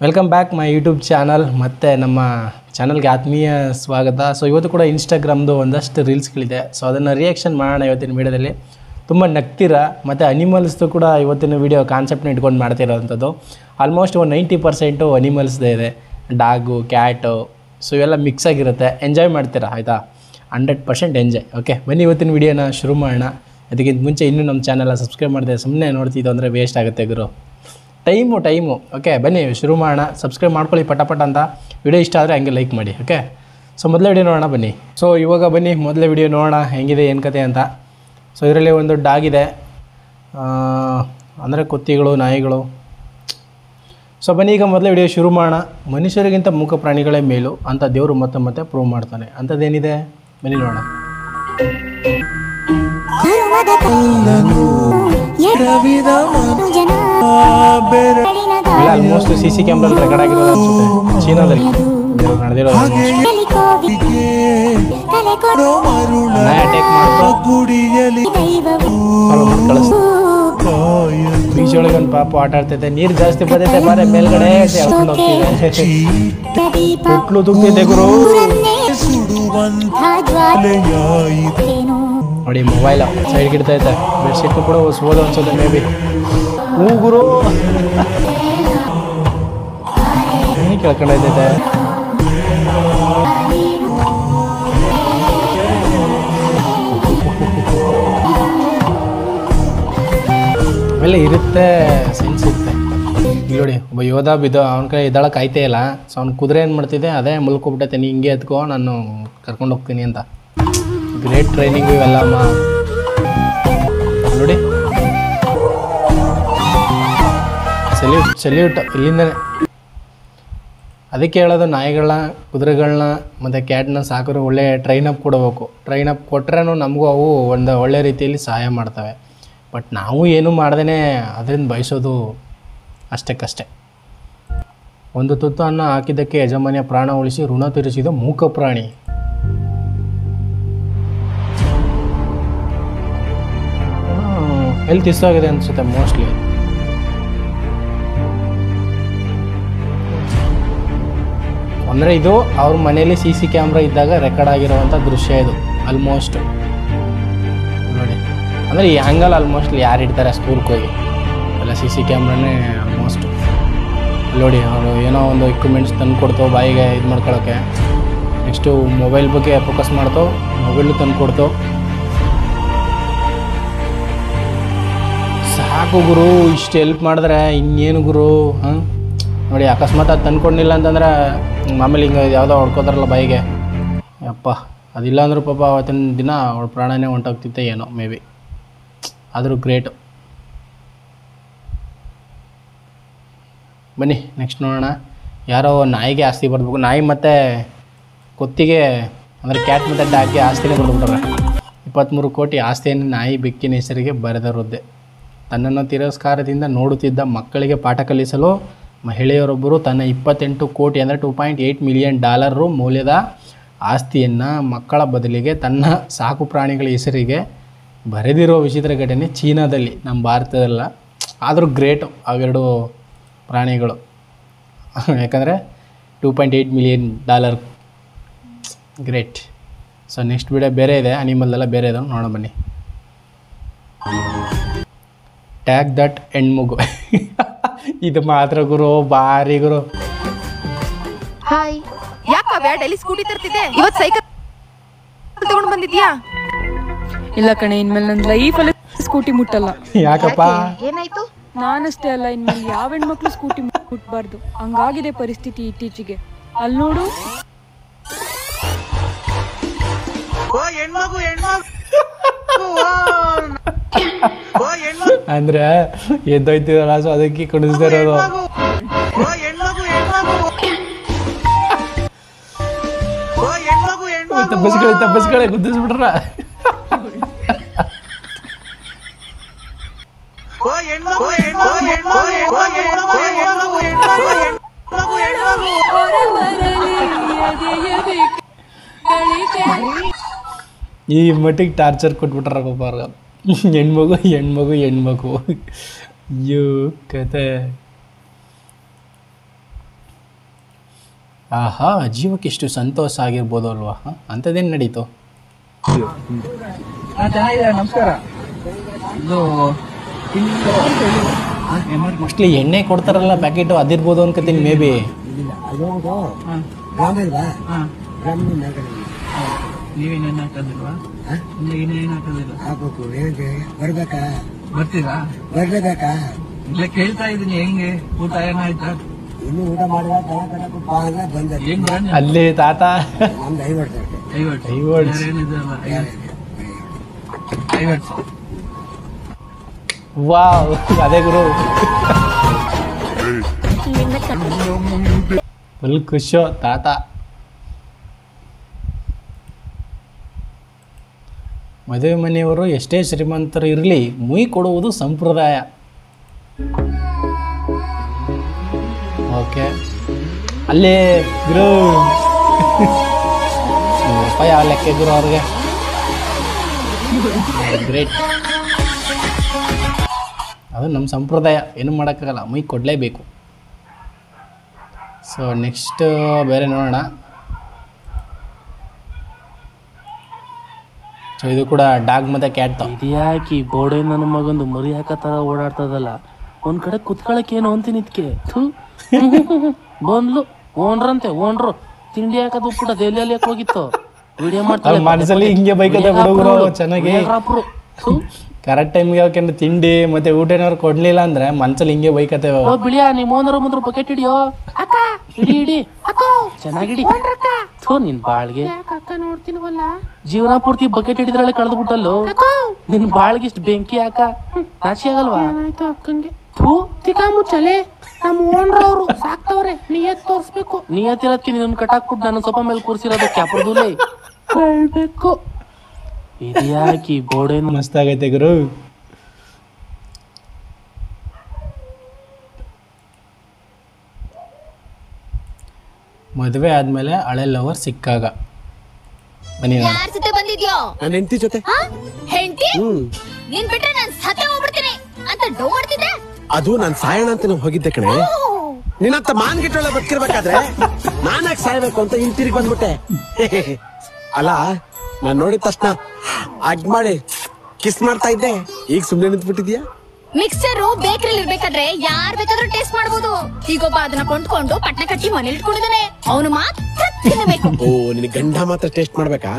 Welcome back my YouTube channel ಮತ್ತು ನಮ್ಮ ಚಾನಲ್ಗೆ ಆತ್ಮೀಯ ಸ್ವಾಗತ. ಸೊ ಇವತ್ತು ಕೂಡ ಇನ್ಸ್ಟಾಗ್ರಾಮ್ದು ಒಂದಷ್ಟು ರೀಲ್ಸ್ಗಳಿದೆ. ಸೊ ಅದನ್ನು ರಿಯಾಕ್ಷನ್ ಮಾಡೋಣ ಇವತ್ತಿನ ವೀಡಿಯೋದಲ್ಲಿ. ತುಂಬ ನಗ್ತೀರಾ ಮತ್ತು ಅನಿಮಲ್ಸ್ದು ಕೂಡ ಇವತ್ತಿನ ವೀಡಿಯೋ ಕಾನ್ಸೆಪ್ಟ್ನ ಇಟ್ಕೊಂಡು ಮಾಡ್ತಿರೋವಂಥದ್ದು. ಆಲ್ಮೋಸ್ಟ್ ಒಂದು 90% ಅನಿಮಲ್ಸ್ದೇ ಇದೆ. ಡಾಗು, ಕ್ಯಾಟು, ಸೊ ಇವೆಲ್ಲ ಮಿಕ್ಸ್ ಆಗಿರುತ್ತೆ. ಎಂಜಾಯ್ ಮಾಡ್ತೀರಾ ಆಯಿತಾ? 100% ಎಂಜಾಯ್. ಓಕೆ, ಬನ್ನಿ ಇವತ್ತಿನ ವೀಡಿಯೋನ ಶುರು ಮಾಡೋಣ. ಅದಕ್ಕಿಂತ ಮುಂಚೆ ಇನ್ನೂ ನಮ್ಮ ಚಾನಲ್ನ ಸಬ್ಸ್ಕ್ರೈಬ್ ಮಾಡಿದೆ ಸುಮ್ಮನೆ ನೋಡ್ತಿದ್ದು ಅಂದರೆ ವೇಸ್ಟ್ ಆಗುತ್ತೆ ಗುರು. ಟೈಮು ಓಕೆ, ಬನ್ನಿ ಶುರು ಮಾಡೋಣ. ಸಬ್ಸ್ಕ್ರೈಬ್ ಮಾಡ್ಕೊಳ್ಳಿ ಪಟ ಅಂತ. ವಿಡಿಯೋ ಇಷ್ಟ ಆದರೆ ಹಂಗೆ ಲೈಕ್ ಮಾಡಿ. ಓಕೆ, ಸೊ ಮೊದಲೇ ವಿಡಿಯೋ ನೋಡೋಣ ಬನ್ನಿ. ಸೊ ಇವಾಗ ಬನ್ನಿ ಮೊದಲೇ ವಿಡಿಯೋ ನೋಡೋಣ ಹೆಂಗಿದೆ ಏನು ಕತೆ ಅಂತ. ಸೊ ಇದರಲ್ಲಿ ಒಂದು ಡಾಗ್ ಇದೆ, ಅಂದರೆ ಕುತ್ತಿಗಳು, ನಾಯಿಗಳು. ಸೊ ಬನ್ನಿ ಈಗ ಮೊದಲೇ ವಿಡಿಯೋ ಶುರು ಮಾಡೋಣ. ಮನುಷ್ಯರಿಗಿಂತ ಮೂಕ ಪ್ರಾಣಿಗಳೇ ಮೇಲು ಅಂತ ದೇವರು ಮತ್ತೆ ಪ್ರೂವ್ ಮಾಡ್ತಾನೆ. ಅಂಥದ್ದೇನಿದೆ ಬನ್ನಿ ನೋಡೋಣ. ಆಲ್ಮೋಸ್ಟ್ CC ಕ್ಯಾಮ್ರಲ್ಲಿ ರೆಕಾರ್ಡ್ ಆಗಿರೋದು ಅನ್ಸುತ್ತೆ. ಚೀನಾದಲ್ಲಿ ನಡೆದಿರೋದು. ಬೀಚ್ ಒಳಗೆ ಒಂದು ಪಾಪ ಆಟ ಆಡ್ತೈತೆ. ನೀರು ಜಾಸ್ತಿ ಬರ್ತೈತೆ, ಬಾರೆ ಮೇಲ್ಗಡೆ ಹೋಗ್ತಿದೆ. ತುಗ್ತಿದೆ ಗುರು. ನೋಡಿ ಮೊಬೈಲ್ ಸೈಡ್ ಇಡ್ತೈತೆ. ಬೆಡ್ಶೀಟ್ ಕೂಡ ಓದು ಅನ್ಸುತ್ತೆ ಮೇ ಬಿ. ಹೂ ಗುರು ಕೇಳ್ಕೊಂಡೈತೈತೆ. ಆಮೇಲೆ ಇರುತ್ತೆ, ಸೆನ್ಸ್ ಇರುತ್ತೆ. ನೋಡಿ ಒಬ್ಬ ಯೋಧ ಬಿದ್ದು ಅವನ ಕೈ ಇದ್ದಾಳಕ್ಕೆ ಆಯ್ತೇ ಇಲ್ಲ. ಸೊ ಅವ್ನು ಕುದುರೆ ಏನು ಮಾಡ್ತಿದ್ದೆ, ಅದೇ ಮುಲ್ಕೊಬಿಟ್ಟೈತೆ. ನೀ ಹಿಂಗೆ ಎತ್ಕೋ, ನಾನು ಕರ್ಕೊಂಡು ಹೋಗ್ತೀನಿ ಅಂತ. ಗ್ರೇಟ್ ಟ್ರೈನಿಂಗು ಇವೆಲ್ಲಮ್ಮ. ನೋಡಿ ಸೆಲ್ಯೂಟ್ ಇಲ್ಲಿಂದನೇ. ಅದಕ್ಕೆ ಹೇಳೋದು, ನಾಯಿಗಳನ್ನ, ಕುದುರೆಗಳನ್ನ ಮತ್ತು ಕ್ಯಾಟ್ನ ಸಾಕಿದ್ರೆ ಒಳ್ಳೆ ಟ್ರೈನಪ್ ಕೊಡಬೇಕು. ಟ್ರೈನಪ್ ಕೊಟ್ರೇನು ನಮಗೂ ಅವು ಒಂದು ಒಳ್ಳೆ ರೀತಿಯಲ್ಲಿ ಸಹಾಯ ಮಾಡ್ತವೆ. ಬಟ್ ನಾವು ಏನೂ ಮಾಡ್ದೇ ಅದರಿಂದ ಬಯಸೋದು ಅಷ್ಟಕ್ಕಷ್ಟೇ. ಒಂದು ತುತ್ತು ಅನ್ನ ಹಾಕಿದ್ದಕ್ಕೆ ಯಜಮಾನಿಯ ಪ್ರಾಣ ಉಳಿಸಿ ಋಣ ತೀರಿಸಿದ ಮೂಕ ಪ್ರಾಣಿ. ಹೆಲ್ತ್ ಇಷ್ಟ ಆಗಿದೆ ಅನಿಸುತ್ತೆ ಮೋಸ್ಟ್ಲಿ. ಅಂದರೆ ಇದು ಅವ್ರ ಮನೇಲಿ CC ಕ್ಯಾಮ್ರಾ ಇದ್ದಾಗ ರೆಕಾರ್ಡ್ ಆಗಿರೋವಂಥ ದೃಶ್ಯ ಇದು ಆಲ್ಮೋಸ್ಟ್. ನೋಡಿ ಅಂದರೆ ಈ ಆ್ಯಂಗಲ್ ಆಲ್ಮೋಸ್ಟ್ಲಿ ಯಾರು ಇಡ್ತಾರೆ ಸ್ಕೂಲ್ಗೆ ಹೋಗಿ ಎಲ್ಲ CC ಕ್ಯಾಮ್ರಾನೇ ಆಲ್ಮೋಸ್ಟ್. ನೋಡಿ ಅವರು ಏನೋ ಒಂದು ಇಕ್ವಿಪ್ಮೆಂಟ್ಸ್ ತಂದು ಕೊಡ್ತೋ ಬಾಯಿಗೆ ಇದು ಮಾಡ್ಕೊಳ್ಳೋಕ್ಕೆ. ನೆಕ್ಸ್ಟು ಮೊಬೈಲ್ ಬಗ್ಗೆ ಫೋಕಸ್ ಮಾಡ್ತೋ, ಮೊಬೈಲು ತಂದು ಕೊಡ್ತೋ. ಸಾಕು ಗುರು, ಇಷ್ಟು ಹೆಲ್ಪ್ ಮಾಡಿದ್ರೆ ಇನ್ನೇನು ಗುರು. ಹಾಂ ನೋಡಿ, ಅಕಸ್ಮಾತ್ ಅದು ತಂದ್ಕೊಂಡಿಲ್ಲ ಅಂತಂದ್ರೆ ಆಮೇಲೆ ಹಿಂಗೆ ಯಾವುದೋ ಹೊಡ್ಕೋತಾರಲ್ಲ ಬಾಯಿಗೆ. ಅಪ್ಪ ಅದಿಲ್ಲ ಅಂದರೂ ಪಾಪ ಅವತ್ತಿನ ದಿನ ಅವಳ ಪ್ರಾಣನೇ ಹೊಂಟೋಗ್ತಿತ್ತೆ ಏನೋ ಮೇ ಬಿ. ಆದರೂ ಗ್ರೇಟು. ಬನ್ನಿ ನೆಕ್ಸ್ಟ್ ನೋಡೋಣ. ಯಾರೋ ನಾಯಿಗೆ ಆಸ್ತಿ ಬರ್ಬೇಕು. ನಾಯಿ ಮತ್ತು ಕೊತ್ತಿಗೆ ಅಂದರೆ ಕ್ಯಾಟ್ ಮತ್ತು ಡಾಗ್ಗೆ ಆಸ್ತಿನೇ ಬರ್ಬಿಟ್ರೆ 23 ಕೋಟಿ ಆಸ್ತಿಯನ್ನು ನಾಯಿ ಬೆಕ್ಕಿನ ಹೆಸರಿಗೆ ಬರೆದಿರುತ್ತದೆ. ತನ್ನನ್ನು ತಿರಸ್ಕಾರದಿಂದ ನೋಡುತ್ತಿದ್ದ ಮಕ್ಕಳಿಗೆ ಪಾಠ ಕಲಿಸಲು ಮಹಿಳೆಯರೊಬ್ಬರು ತನ್ನ 28 ಕೋಟಿ ಅಂದರೆ $2.8 ಮಿಲಿಯನ್ ಮೌಲ್ಯದ ಆಸ್ತಿಯನ್ನು ಮಕ್ಕಳ ಬದಲಿಗೆ ತನ್ನ ಸಾಕು ಪ್ರಾಣಿಗಳ ಹೆಸರಿಗೆ ಬರೆದಿರೋ ವಿಚಿತ್ರ ಘಟನೆ ಚೀನಾದಲ್ಲಿ, ನಮ್ಮ ಭಾರತದಲ್ಲ. ಆದರೂ ಗ್ರೇಟು ಅವೆರಡು ಪ್ರಾಣಿಗಳು. ಯಾಕಂದರೆ $2.8 million great. So next video ಬೇರೆ ಇದೆ, ಅನಿಮಲ್ದೆಲ್ಲ ಬೇರೆ ಇದೆ, ನೋಡೋಣ ಬನ್ನಿ. ಟ್ಯಾಗ್ ದಟ್ ಹೆಣ್ಮಗು. ಇದು ಮಾತ್ರ ಗುರು ಬಾರಿ ಗುರು. ಹಾಯ್, ಯಾಕವ್ಯಾ ಡೈಲಿ ಸ್ಕೂಟಿ ತರ್ತಿದ್ದೆ, ಇವತ್ತು ಸೈಕಲ್ ತಗೊಂಡು ಬಂದಿದ್ಯಾ? ಇಲ್ಲ ಕಣೆ, ಇನ್ಮೇಲೆ ನನ್ನ ಲೈಫಲ್ಲಿ ಸ್ಕೂಟಿ ಮುಟ್ಟಲ್ಲ. ಯಾಕಪ್ಪ? ಏನಾಯ್ತು? ನಾನಷ್ಟೇ ಅಲ್ಲ, ಇನ್ಮೇಲೆ ಯಾವ ಹೆಣ್ಮಕ್ಳು ಸ್ಕೂಟಿ ಮುಟ್ಬಾರ್ದು. ಹಂಗಾಗಿದೆ ಪರಿಸ್ಥಿತಿ ಇತ್ತೀಚೆಗೆ. ಅಲ್ಲಿ ನೋಡು. ಅಂದ್ರೆ ಎದ್ದೋಯ್ತಿದಲ್ಲ, ಸೊ ಅದಕ್ಕೆ ಕುಣಿಸ್ತಾ ಇರೋದು. ತಪ್ಪಿಸ್ಕೊಳ್ಳಿ ಗುದ್ದಿಸ್ಬಿಟ್ರ. ಈ ಮಟ್ಟಿಗೆ ಟಾರ್ಚರ್ ಕೊಟ್ಬಿಟ್ರ ಪಾಪ ಅವ್ರಿಗೆ. ಹೆಣ್ಮಗು ಅಯ್ಯೋ ಕತೆ. ಆಹಾ ಜೀವಕ್ಕೆ ಎಷ್ಟು ಸಂತೋಷ ಆಗಿರ್ಬೋದು ಅಲ್ವಾ ಅಂಥದ್ದೇನು ನಡೀತು? ಚೆನ್ನಾಗಿದೆ, ನಮಸ್ಕಾರ. ಇದು ಮೋಸ್ಟ್ಲಿ ಎಣ್ಣೆ ಕೊಡ್ತಾರಲ್ಲ ಪ್ಯಾಕೆಟು ಅದಿರ್ಬೋದು ಅನ್ಕೋತೀನಿ ಮೇ ಬಿ. ನೀವೇನೇನು ಹಾಕೋದಿಲ್ವಾ? ಇನ್ನೇನು ಹಾಕೋದಿಲ್ಲ. ಬರ್ಬೇಕಾ? ಬರ್ತೀರಾ? ಬರ್ಲೇಬೇಕಾ? ಇಲ್ಲ ಕೇಳ್ತಾ ಇದೀನಿ, ಹೆಂಗೆ ಊಟ ಏನಾಯ್ತಾ? ಇನ್ನು ಊಟ ಮಾಡಿದ ಬಂದ ಹೆಂಗ್ ಅಲ್ಲಿ ತಾತ ನಮ್ದು 50 ಐವತ್ತು ಏನಿದೆಯಲ್ಲ 50. ವಾವ್ ಅದೇ ಗುರು ಫುಲ್ ಖುಷು ತಾತ. ಮದುವೆ ಮನೆಯವರು ಎಷ್ಟೇ ಶ್ರೀಮಂತರು ಇರಲಿ ಮುಯಿ ಕೊಡುವುದು ಸಂಪ್ರದಾಯ. ಓಕೆ ಅಲ್ಲೇ ಗುರು 100 ರೂಪಾಯಿ ಆ ಲೆಕ್ಕ ಗುರು ಅವ್ರಿಗೆ. ಗ್ರೇಟ್. ಅದು ನಮ್ಮ ಸಂಪ್ರದಾಯ, ಏನು ಮಾಡೋಕ್ಕಾಗಲ್ಲ, ಮುಯಿ ಕೊಡಲೇಬೇಕು. ಸೊ ನೆಕ್ಸ್ಟ್ ಬೇರೆ ನೋಡೋಣ. ಸೊ ಇದು ಕೂಡ ಡಾಗ್ ಮತ್ತು ಕ್ಯಾಟ್. ಇದ್ಯಾಕಿ ಬೋಡೆ ನನ್ನ ಮಗಂದು ಮರಿ ಹಾಕತ್ತಾರ ಓಡಾಡ್ತದಲ್ಲ, ಒಂದ್ ಕಡೆ ಕುತ್ಕೊಳಕ್ ಏನು ಅಂತೀನಿ ಇದ್ಕೆ ಬಂದ್ಲು ಓನ್ರಂತೆ ಓನ್ರು ತಿಂಡಿ ಹಾಕದ್ ಉಪ್ಪಿಟ್ಟು ಎಲ್ಲಿ ಯಾಕೆ ಹೋಗಿತ್ತು ವಿಡಿಯೋ ಮಾಡ್ತಾರೆ ಮನಸ್ಸಲ್ಲಿ ಹಿಂಗೆ ಬೈಕದ ಹುಡುಗರು ಚೆನ್ನಾಗಿ ಕರೆಕ್ಟ್ ಟೈಮ್ಗೆ ಯಾಕೆಂದ್ರೆ ತಿಂಡಿ ಮತ್ತೆ ಊಟ ಏನಾದ್ರು ಕೊಡ್ಲಿಲ್ಲ ಅಂದ್ರೆ ಮನ್ಸಲ್ಲಿ ಹಿಂಗೆ ಬೈಕತ್ತೇವ. ಬಿಳಿಯ ನಿಮ್ ಓನರ್ ಮುಂದ್ರ ಬಕೆಟ್ ಹಿಡಿಯೋ ಇಡಿ ಇಡಿ ಚೆನ್ನಾಗಿಡಿ ನಿನ್ ಬಾಳ್ಗೆ ನೋಡ್ತಿಲ್ವಲ್ಲ ಜೀವನ ಪೂರ್ತಿ ಬಕೆಟ್ ಹಿಡಿದ್ರಳೆ ಕಳೆದು ಬಿಟ್ಟಲ್ಲೋ ನಿನ್ ಬಾಳ್ಗೆ ಇಷ್ಟು ಬೆಂಕಿ ಹಾಕ ನಾಚಿ ಆಗಲ್ವಾ? ಅಕ್ಕಂಗೆ ತಿಕಾ ಮುಚ್ಚಲೆ ನಮ್ ಓನ್ರ ಅವ್ರು ಸಾಕ್ತವ್ರೆ, ನಿಯತ್ ತೋರ್ಸ್ಬೇಕು. ನಿಯತ್ತಿರೋದಕ್ಕೆ ನೀನ್ ಕಟಾಕ್ಬಿಟ್ಟು ನನ್ನ ಸೊಪ್ಪ ಮೇಲೆ ಕೂರ್ಸಿರೋದು ಕ್ಯಾಪರ್ದುಲೆ ಹೇಳ್ಬೇಕು. ಇದ್ಯಾಕಿ ಬೋಡೆ ಮಸ್ತ್ ಆಗೈತೆ ಗುರು. ಮದುವೆ ಆದ್ಮೇಲೆ ಹಳೆ ಲವರ್ ಸಿಕ್ಕಾಗ ಬನ್ನಿ ಯಾರ ಜೊತೆ ಬಂದಿದ್ಯೋ? ನನ್ನ ಹೆಂಡತಿ ಜೊತೆ. ಹೆಂಡತಿ? ನೀನ್ ಬಿಟ್ರೆ ನಾನ್ ಸತ್ತ ಹೋಗ್ಬಿಡ್ತೀನಿ ಅಂತ ಡೋ ಮಾಡ್ತಿದ್ದೆ. ಅದು ನಾನ್ ಸಾಯಣ ಅಂತ ಹೋಗಿದ್ದೆ ಕಣೆ. ನಿನ್ನಂತ ಮಾನ್ಗಿಟ್ಟೊಳ್ಳೆ ಬದುಕಿರ್ಬೇಕಾದ್ರೆ ನಾನಾಗ್ ಸಾಯ್ಬೇಕು ಅಂತ ಹಿಂತಿರುಗಿ ಬಂದ್ಬಿಟ್ಟೆ. ಅಲ್ಲ ನಾನ್ ನೋಡಿದ ತಕ್ಷಣ ಅಗ್ ಮಾಡಿ ಕಿಸ್ ಮಾಡ್ತಾ ಇದ್ದೆ, ಈಗ ಸುಮ್ನೆ ನಿಂತ್ಬಿಟ್ಟಿದ್ಯಾ? ಮಿಕ್ಸ್ಚರ್ ಬೇಕರಿಲಿ ಇರ್ಬೇಕಾದ್ರೆ ಯಾರ್ ಬೇಕಾದ್ರೂ ಟೇಸ್ಟ್ ಮಾಡಬಹುದು. ಈಗೊಬ್ಬ ಅದನ್ನ ಕೊಂಡ್ಕೊಂಡು ಪಟ್ನ ಕಟ್ಟಿ ಮನೇಲಿ ಇಟ್ಕೊಂಡಿದ್ದಾನೆ, ಅವನು ಮಾತ್ರ ತಿನ್ನಬೇಕು. ಓ ನಿನ್ ಗಂಡ ಮಾತ್ರ ಟೇಸ್ಟ್ ಮಾಡ್ಬೇಕಾ?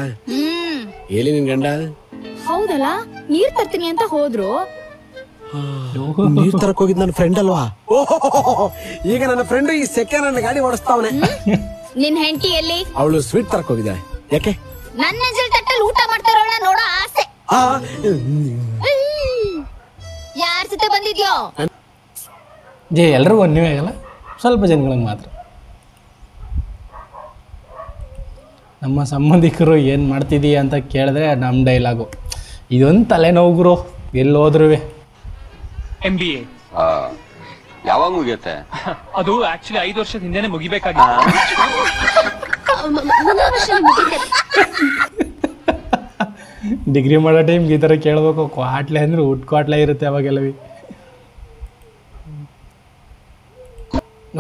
ಹೇಳಿ ನಿನ್ ಗಂಡ. ಹೌದಲ್ಲ, ನೀರ್ ತರ್ತೀನಿ ಅಂತ ಹೋದ್ರು. ನೀರ್ ತರಕ್ ಹೋಗಿದ್ ನನ್ನ ಫ್ರೆಂಡ್ ಅಲ್ವಾ? ಈಗ ನನ್ನ ಫ್ರೆಂಡ್ ಈ ಸೆಕೆಂಡ್ ನನ್ನ ಗಾಡಿ ಓಡಿಸ್ತಾವನೆ. ನಿನ್ ಹೆಂಡತಿ ಎಲ್ಲಿ? ಅವಳು ಸ್ವೀಟ್ ತರಕ್ ಹೋಗಿದ್ದಾಳೆ. ಯಾಕೆ? ನನ್ನ ಜಲ್ ತಟ್ಟಲ್ಲಿ ಊಟ ಮಾಡ್ತಾರವಳ ನೋಡೋ ಆಸೆ. ಯಾರ ಜೊತೆ ಬಂದಿದ್ಯೋ? ಎಲ್ರಿಗೂ ಒಂದೇ ಆಗಲ್ಲ, ಸ್ವಲ್ಪ ಜನಗಳಿಗೆ ಮಾತ್ರ. ನಮ್ಮ ಸಂಬಂಧಿಕರು ಏನು ಮಾಡ್ತಿದೀಯ ಅಂತ ಕೇಳಿದ್ರೆ ನಮ್ಮ ಡೈಲಾಗು ಇದೊಂದು ತಲೆನೋವು ಗುರು, ಎಲ್ಲಿ ಹೋದ್ರೂ. MBA ಯಾವಾಗ ಮುಗಿಯುತ್ತೆ? ಅದು ಆಕ್ಚುಲಿ 5 ವರ್ಷದ ಹಿಂದೆನೆ ಮುಗಿಬೇಕಾಗಿತ್ತು. ಡಿಗ್ರಿ ಮಾಡೋ ಟೈಮ್ಗೆ ಈ ಥರ ಕೇಳಬೇಕು. ಕ್ವಾಟ್ಲೆ ಅಂದ್ರೆ ಕ್ವಾಟ್ಲೆ ಇರುತ್ತೆ ಅವಾಗೆಲ್ಲ.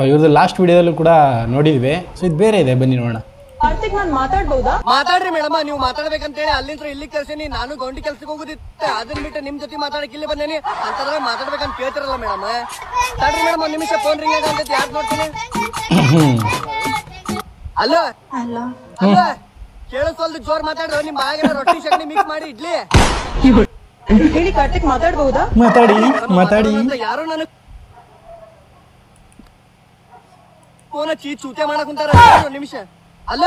ಇವ್ರದ್ದು ಲಾಸ್ಟ್ ವಿಡಿಯೋದಲ್ಲೂ ಕೂಡ ನೋಡಿದ್ವಿ. ಸೊ ಇದು ಬೇರೆ ಇದೆ, ಬನ್ನಿ ನೋಡೋಣ. ಕಾರ್ತಿಕ್ ನಾನ್ ಮಾತಾಡ್ಬಹುದಾ? ಮಾತಾಡ್ರಿ ಮೇಡಮ್, ನೀವು ಮಾತಾಡ್ಬೇಕಂತೇಳಿ ಅಲ್ಲಿಂದ ಇಲ್ಲಿ ಕಳ್ಸೀನಿ. ನಾನು ಗೌಂಡಿ ಕೆಲ್ಸಕ್ಕೆ ಹೋಗುದಿತ್ತೆ, ಅದನ್ನ ಬಿಟ್ಟು ನಿಮ್ ಜೊತೆ ಮಾತಾಡಕ್ ಇಲ್ಲಿ ಬಂದೇನಿ. ಅಂತಂದ್ರೆ ಮಾತಾಡ್ಬೇಕಂತ ಕೇಳ್ತಿರಲ್ಲ ಮೇಡಮ್. ತಡ್ರಿ ಮೇಡಮ್, 1 ನಿಮಿಷ ಫೋನ್ ರಿಂಗ್ ಆಗಂತ ಯಾರು ನೋಡ್ತೀನಿ. ಅಲ್ಲೋ ಅಲ್ಲ ಕೇಳಿಸೋಲ್ದು ಜೋರ್ ಮಾತಾಡ್ರು. ನಿಮ್ ಬಾಗಿನ ರೊಟ್ಟಿ ಚಟ್ನಿ ಮಿಕ್ಸ್ ಮಾಡಿ ಇಡ್ಲಿ. ಹೇಳಿ ಕಾರ್ತಿಕ್ ಮಾತಾಡ್ಬಹುದಾ? ಮಾತಾಡಿ ಯಾರು ನನಗ್ ಫೋನ್ ಹಚ್ಚಿ ಚೂತೆ ಮಾಡಕ್ ಕುಂತಾರ. 1 ನಿಮಿಷ ಅಲ್ಲ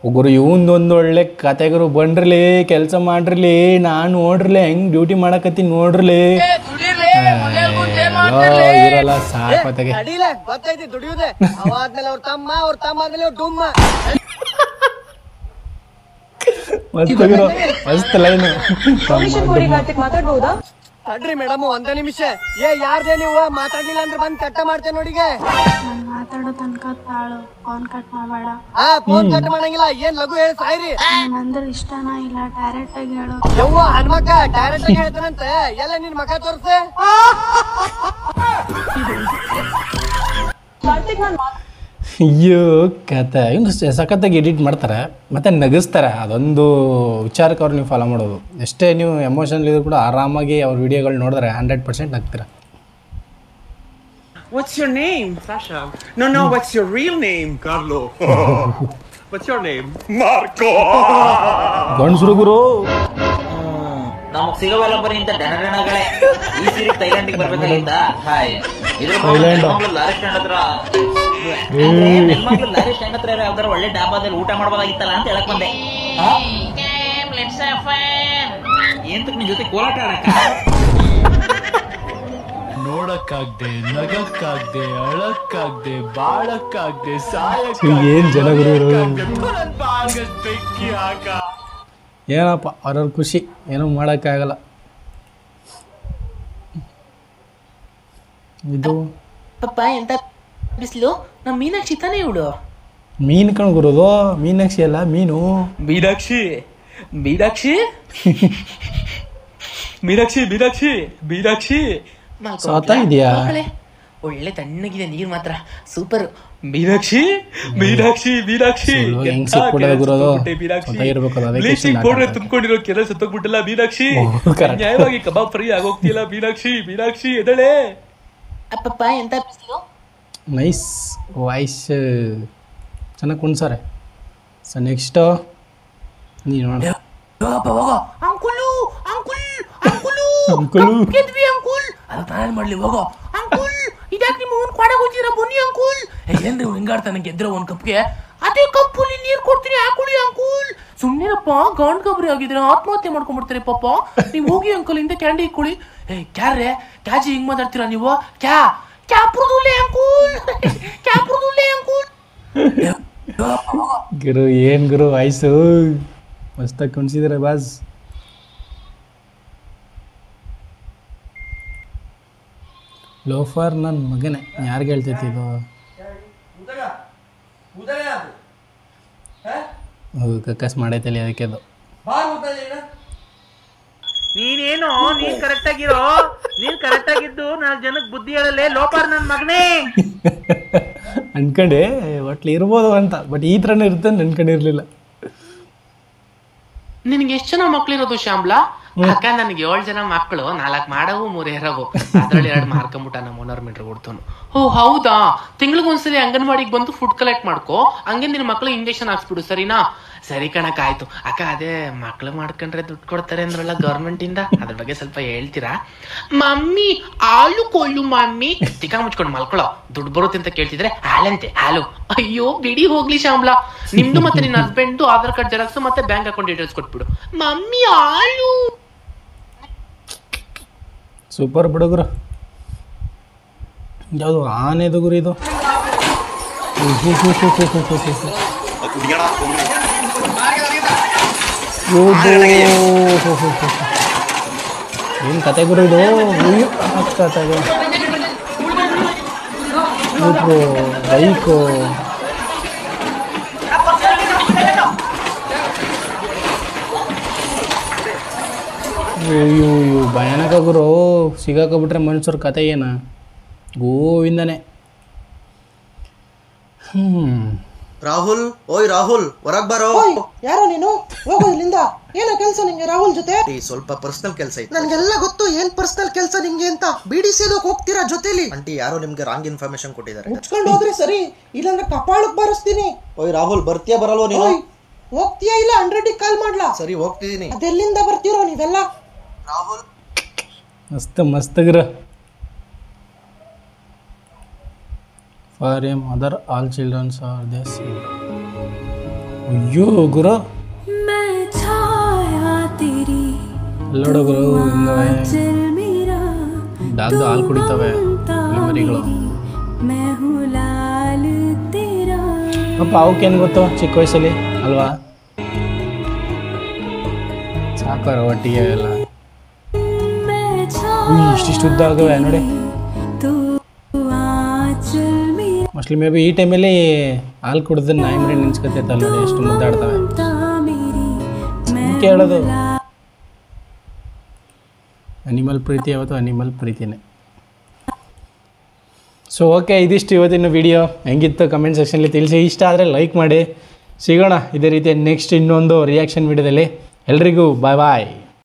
ಒಬ್ಬರು ಇವಂದೊಂದು ಒಳ್ಳೆ ಕತೆಗರು ಬಂದ್ರಲಿ, ಕೆಲಸ ಮಾಡ್ರಲಿ, ನಾನು ನೋಡ್ರಲಿ ಹೆಂಗ್ ಡ್ಯೂಟಿ ಮಾಡಕತ್ತೀನಿ ನೋಡ್ರಲಿ. ಇರಲ್ಲ ಸಾಕತೆಗೆ ಅಡಿಲ್ಲ ಗೊತ್ತೈತಿ ದುಡಿಯುದೆ. ಅವಾದ್ಮೇಲೆ ಅವ್ರ ತಮ್ಮ ಆದ್ಮೇಲೆ ಅವ್ರ ಡುಮ್ಮ. ಮಸ್ತ್ ಲೈನ್. ಕಾರ್ತಿಕ್ ಮಾತಾಡ್ಬಹುದಾ? ತಡ್ರಿ ಮೇಡಮ್, 1 ನಿಮಿಷ. ಯಾರ್ದೇ ನೀವು ಮಾತಾಡ್ಲಿಲ್ಲ ಅಂದ್ರೆ ಬಂದ್ ಕಟ್ಟ ಮಾಡ್ತೇನೆ ನೋಡಿಗೆ. ಮಾತಾಡೋ ತನಕ ತಾಳು, ಫೋನ್ ಕಟ್ ಮಾಡಬೇಡ. ಫೋನ್ ಕಟ್ ಮಾಡಂಗಿಲ್ಲ. ಏನ್ ಲಘು ಹೇಳಿ ಸಾಯ್ರಿ. ನಂದ್ರೆ ಇಷ್ಟನಾ ಇಲ್ಲ, ಡೈರೆಕ್ಟ್ ಆಗಿ ಹೇಳು. ಯವ್ವ ಹನ್ಮಕ್ಕ ಡೈರೆಕ್ಟ್ ಆಗಿ ಹೇಳ್ತಾನಂತೆ. ಎಲ್ಲ ನಿನ್ ಮಕ ತೋರ್ಸೆ. ಅಯ್ಯೋ ಕತೆ ಇನ್ನು ಸಖತ್ತಾಗಿ ಎಡಿಟ್ ಮಾಡ್ತಾರೆ ಮತ್ತು ನಗಿಸ್ತಾರೆ. ಅದೊಂದು ವಿಚಾರಕ್ಕೆ ಅವ್ರು ನೀವು ಫಾಲೋ ಮಾಡೋದು. ಎಷ್ಟೇ ನೀವು ಎಮೋಷನಲ್ ಇದ್ರೂ ಕೂಡ ಆರಾಮಾಗಿ ಅವ್ರ ವಿಡಿಯೋಗಳು ನೋಡಿದ್ರೆ 100% ನಗ್ತೀರ. What's your name? Sasha. No, what's your real name? Carlo. What's your name? Marco. ಗಂಡಸರು ಗುರು. ನಮಗ್ ಸಿಗೋವೆಲ್ಲ ಬರೀ ಇಂತ ಡಣಗಳೇ. ಈ ಸೀರೆ ಥೈಲ್ಯಾಂಡಿಗೆ ಬರ್ಬೇಕಾಗಿತ್ತ. ಹಾಯ್ ಇದ್ರ ಲಾರಿ ಸ್ಟ್ಯಾಂಡ್ ಹತ್ರ ಲಾರಿ ಸ್ಟ್ಯಾಂಡ್ ಹತ್ರ ಯಾವ್ದಾರ ಒಳ್ಳೆ ಡಾಬಾದಲ್ಲಿ ಊಟ ಮಾಡ್ಬೋದಾಗಿತ್ತಲ್ಲ ಅಂತ ಹೇಳಕ್ ಬಂದೆ. ಏನ್ ನಿನ್ ಜೊತೆ ಕೋಲಾಟ ಆಡಕ್ಕ ನೋಡಕ್ಕಾಗ್ದೆ, ನಗಕ್ಕಾಗ್ದೆ, ಅಳಕ್ಕಾಗ್ದೆ, ಬಾಳಕ್ಕಾಗ್ದೆ, ಏನ್ ಜನ ಗುರು. ಬೆಕ್ಕಿ ಹಾಕ. ಏನಪ್ಪ ಅವ್ರವ್ರ ಖುಷಿ, ಏನೂ ಮಾಡೋಕ್ಕಾಗಲ್ಲ. ಇದು ಪಪ್ಪ ಎಂತ ಬಿಸಿಲು ನಮ್ಮ ಮೀನಾಕ್ಷಿ ತಾನೇ ಇವಳು. ಮೀನು ಕಣ್ ಗುರುದು, ಮೀನಾಕ್ಷಿ ಅಲ್ಲ ಮೀನು. ಮೀನಾಕ್ಷಿ ಮೀನಾಕ್ಷಿ ಮೀನಾಕ್ಷಿ ಮೀನಾಕ್ಷಿ ಮೀನಾಕ್ಷಿ ಸೋತಾ ಇದೆಯಾ? ಒಳ್ಳೆ ತಣ್ಣಗಿದೆ ನೀರು ಮಾತ್ರ super. Meenakshi Meenakshi Meenakshi bleaching powder ತುಂಬಿಕೊಂಡಿರೋ ಕೆಲ ಸತ್ತೋಗ್ಬಿಟ್ಟಲ್ಲ ಮೀನಾಕ್ಷಿ. ನ್ಯಾಯವಾಗಿ ಕಬಾಬ್ ಫ್ರೈ ಆಗೋಗ್ತಿಲ್ಲ ಮೀನಾಕ್ಷಿ. ಮೀನಾಕ್ಷಿ ಎದಳೆ ಅಪ್ಪಪ್ಪ ಎಂತ ಬಿಸಿಲು. ನೈಸ್ ವಾಯ್ಸ್ ಚೆನ್ನಾಗಿ ಕುಣ್ಸಾರೆ. ಸೊ ನೆಕ್ಸ್ಟು ನೀನು ನೋಡ ಅಂಕುಲು ಅಂಕುಲ್ ಅಂಕುಲು ಅಂಕುಲು ಅಂಕುಲ್ ಅದು ತಾನೇ ಮಾಡ್ಲಿ ಹೋಗೋ ಅಂಕುಲ್. ಇದ್ಯಾಕೆ ನಿಮ್ಮ ಅವ್ನು ಕೊಡ ಹೋಗ್ತೀರಾ ಬನ್ನಿ ಅಂಕುಲ್. ಏನ್ರಿ ಹಿಂಗಾಡ್ತಾನೆ ಗೆದ್ರೆ ಒಂದ್ ಕಪ್ಗೆ ಅದೇ ಕಪ್ಪಲ್ಲಿ ನೀರ್ ಕೊಡ್ತೀನಿ ಹಾಕೊಳ್ಳಿ ಅಂಕುಲ್. ಸುಮ್ಮನೆಪ್ಪ ಗಾಂಡ್ ಗಬ್ರಿ ಆಗಿದ್ರೆ ಆತ್ಮಹತ್ಯೆ ಮಾಡ್ಕೊಂಡ್ಬಿಡ್ತಾರೆ ಪಾಪ. ನೀವು ಹೋಗಿ ಅಂಕಲ್ ಇಂದ ಕ್ಯಾಂಡಿ ಇಕ್ಕೊಳ್ಳಿ. ಕ್ಯಾರ್ರೆ ಕ್ಯಾಜಿ ಹಿಂಗ್ ಮಾತಾಡ್ತೀರಾ ನೀವು? ಕ್ಯಾಪ್ರುದುಲೆ ಅಂಕುಲ್ ಕ್ಯಾಪ್ರುದುಲೆ ಅಂಕುಲ್. ಗುರು ಏನ್ ಗುರು ವಾಯ್ಸು ಮಸ್ತಾಗಿ ಕುಣಿಸಿದ್ರೆ ಬಾಸ್. ಲೋಫರ್ ನನ್ನ ಮಗನೇ. ಯಾರಿಗೆ ಹೇಳ್ತೈತಿ ಇದು? ಕಕ್ಕಸ್ ಮಾಡೈತಲ್ಲಿ ಅದಕ್ಕೆ ಅದು. ನೀನೇನು ನೀನ್ ಕರೆಕ್ಟ್ ಆಗಿರೋ. ನೀನ್ ಕರೆಕ್ಟ್ ಆಗಿದ್ದು 4 ಜನಕ್ಕೆ ಬುದ್ಧಿ ಹೇಳಲೆ ಲೋಪಾರ್ ನನ್ ಮಗನೇ ಅನ್ಕೊಂಡೆ ಒಟ್ಲಿ ಇರ್ಬೋದು ಅಂತ. ಬಟ್ ಈ ಥರನೇ ಇರುತ್ತೆ ಅಂತ ಅನ್ಕೊಂಡಿರ್ಲಿಲ್ಲ. ನಿನ್ಗೆ ಎಷ್ಟು ಜನ ಮಕ್ಳಿರೋದು ಶ್ಯಾಮ್ಲಾ? ಅಕ್ಕ ನನಗೆ 7 ಜನ ಮಕ್ಕಳು, 4 ಮಾಡವು 3 ಎರವು. ಅದ್ರಲ್ಲಿ 2 ಮಾರ್ಕೊಂಬಿಟ್ಟ ನಮ್ಮ ಓನರ್ ಮೀಟ್ರ್ ಕೊಡ್ತಾನು. ಓ ಹೌದಾ? ತಿಂಗ್ಳಿಗೊಂದ್ಸಲಿ ಅಂಗನವಾಡಿಗೆ ಬಂದು ಫುಡ್ ಕಲೆಕ್ಟ್ ಮಾಡ್ಕೋ. ಹಂಗೆ ನಿನ್ನ ಮಕ್ಳಿಗೆ ಇಂಜೆಕ್ಷನ್ ಹಾಕ್ಸ್ಬಿಡು ಸರಿನಾ? ಸರಿ ಕಣಕ್ ಆಯ್ತು. ಅಕ್ಕ ಅದೇ ಮಕ್ಳು ಮಾಡ್ಕೊಂಡ್ರೆ ದುಡ್ಡು ಕೊಡ್ತಾರೆ ಅಂದ್ರಲ್ಲ ಗೌರ್ಮೆಂಟ್ ಇಂದ, ಅದ್ರ ಬಗ್ಗೆ ಸ್ವಲ್ಪ ಹೇಳ್ತೀರಾ? ಮಮ್ಮಿ ಹಾಲು ಕೊಲ್ಲು ಮಮ್ಮಿ. ತಿಕ್ಕ ಮುಚ್ಕೊಂಡು ಮಲ್ಕೊಳ್ಳೋ. ದುಡ್ಡು ಬರುತ್ತೆ ಅಂತ ಕೇಳ್ತಿದ್ರೆ ಹಾಲಂತೆ ಹಾಲು. ಅಯ್ಯೋ ಬಿಡಿ ಹೋಗ್ಲಿ ಶ್ಯಾಮ್ಲಾ. ನಿಮ್ದು ಮತ್ತೆ ನಿನ್ನ ಹಸ್ಬೆಂಡ್ ಆಧಾರ್ ಕಾರ್ಡ್ ಜೆರಾಕ್ಸ್ ಮತ್ತೆ ಬ್ಯಾಂಕ್ ಅಕೌಂಟ್ ಡೀಟೇಲ್ಸ್ ಕೊಟ್ಬಿಡು. ಮಮ್ಮಿ ಹಾಲು. ಸೂಪರ್ ಬಿಡುಗ್ರು. ಯಾವುದು ಆನೆದು ಗುರು ಇದು? ಏನು ಕತೆ ಗುರು ಇದು? ಕತೆಗೆ ಬೈಕು ಅಯ್ಯೋ ಭಯಾನಕ ಗುರು. ಸಿಗಾಕೊಬಿಟ್ರೆ ಮನುಷ್ಯರ ಕತೆ ಏನ ಗೋವಿಂದನೇ. ರಾಹುಲ್, ಓಯ್ ರಾಹುಲ್ ಹೊರಗ್ ಬರೋ. ಯಾರೋ ನೀನು? ಹೋಗೋ ಇಲ್ಲಿಂದ. ಏನೋ ಕೆಲಸ ನಿಂಗೆ ರಾಹುಲ್ ಜೊತೆ? ಸ್ವಲ್ಪ ಪರ್ಸನಲ್ ಕೆಲಸ ಇತ್ತು. ನನ್ಗೆಲ್ಲ ಗೊತ್ತು ಏನ್ ಪರ್ಸನಲ್ ಕೆಲಸ ನಿಂಗೆ ಅಂತ. BDC ಹೋಗ್ತೀರಾ ಜೊತೆಲಿ? ಆಂಟಿ ಯಾರೋ ನಿಮ್ಗೆ ರಾಂಗ್ ಇನ್ಫಾರ್ಮೇಶನ್ ಕೊಟ್ಟಿದ್ದಾರೆ. ಮುಚ್ಕೊಂಡು ಹೋದ್ರೆ ಸರಿ, ಇಲ್ಲಾಂದ್ರೆ ಕಪಾಳಕ್ ಬಾರಿಸ್ತೀನಿ. ಓಯ್ ರಾಹುಲ್ ಬರ್ತೀಯಾ ಬರಲ್ವೋ ನೀನು? ಹೋಗ್ತೀಯಾ ಇಲ್ಲ 100ಗೆ ಕಾಲ್ ಮಾಡ್ಲಾ? ಸರಿ ಹೋಗ್ತಿದೀನಿ. ಅದೆಲ್ಲಿಂದ ಬರ್ತೀರೋ ನೀವೆಲ್ಲ? ರಾಹುಲ್ ಮಸ್ತ್ ಮಸ್ತಗ್ರ. For a mother all childrens are the same. ಅಯ್ಯೋ ಗುರು ಎಲ್ಲೋಡು ಗುರು ದಾಲ್ದು ಹಾಲು ಕುಡಿತವೆ ಮರಿಗಳು. ಪಾಪ ಅವಕ್ಕೇನು ಗೊತ್ತು ಚಿಕ್ಕ ವಯಸ್ಸಲ್ಲಿ ಅಲ್ವಾ? ಸಾಕಾರ ಒಟ್ಟಿಗೆ ಎಲ್ಲ ಇಷ್ಟಿಷ್ಟು ಉದ್ದ ಆಗವೆ ನೋಡಿ. ಮೋಸ್ಟ್ಲಿ ಮೇ ಬಿ ಈ ಟೈಮಲ್ಲಿ ಹಾಲು ಕುಡಿದ್ರೆ ನಾಯಿ ಮರಿ ನೆನ್ಸ್ಕೊತೈತಲ್ಲ ನೋಡಿ, ಎಷ್ಟು ಮುದ್ದಾಡ್ತವೆ. ಕೇಳೋದು ಅನಿಮಲ್ ಪ್ರೀತಿ ಯಾವತ್ತು ಅನಿಮಲ್ ಪ್ರೀತಿನೇ. ಸೊ ಓಕೆ, ಇದಿಷ್ಟು ಇವತ್ತಿನ ವಿಡಿಯೋ. ಹೆಂಗಿತ್ತು ಕಮೆಂಟ್ ಸೆಕ್ಷನಲ್ಲಿ ತಿಳಿಸಿ. ಇಷ್ಟ ಆದರೆ ಲೈಕ್ ಮಾಡಿ. ಸಿಗೋಣ ಇದೇ ರೀತಿ ನೆಕ್ಸ್ಟ್ ಇನ್ನೊಂದು ರಿಯಾಕ್ಷನ್ ವಿಡಿಯೋದಲ್ಲಿ. ಎಲ್ರಿಗೂ ಬಾಯ್ ಬಾಯ್.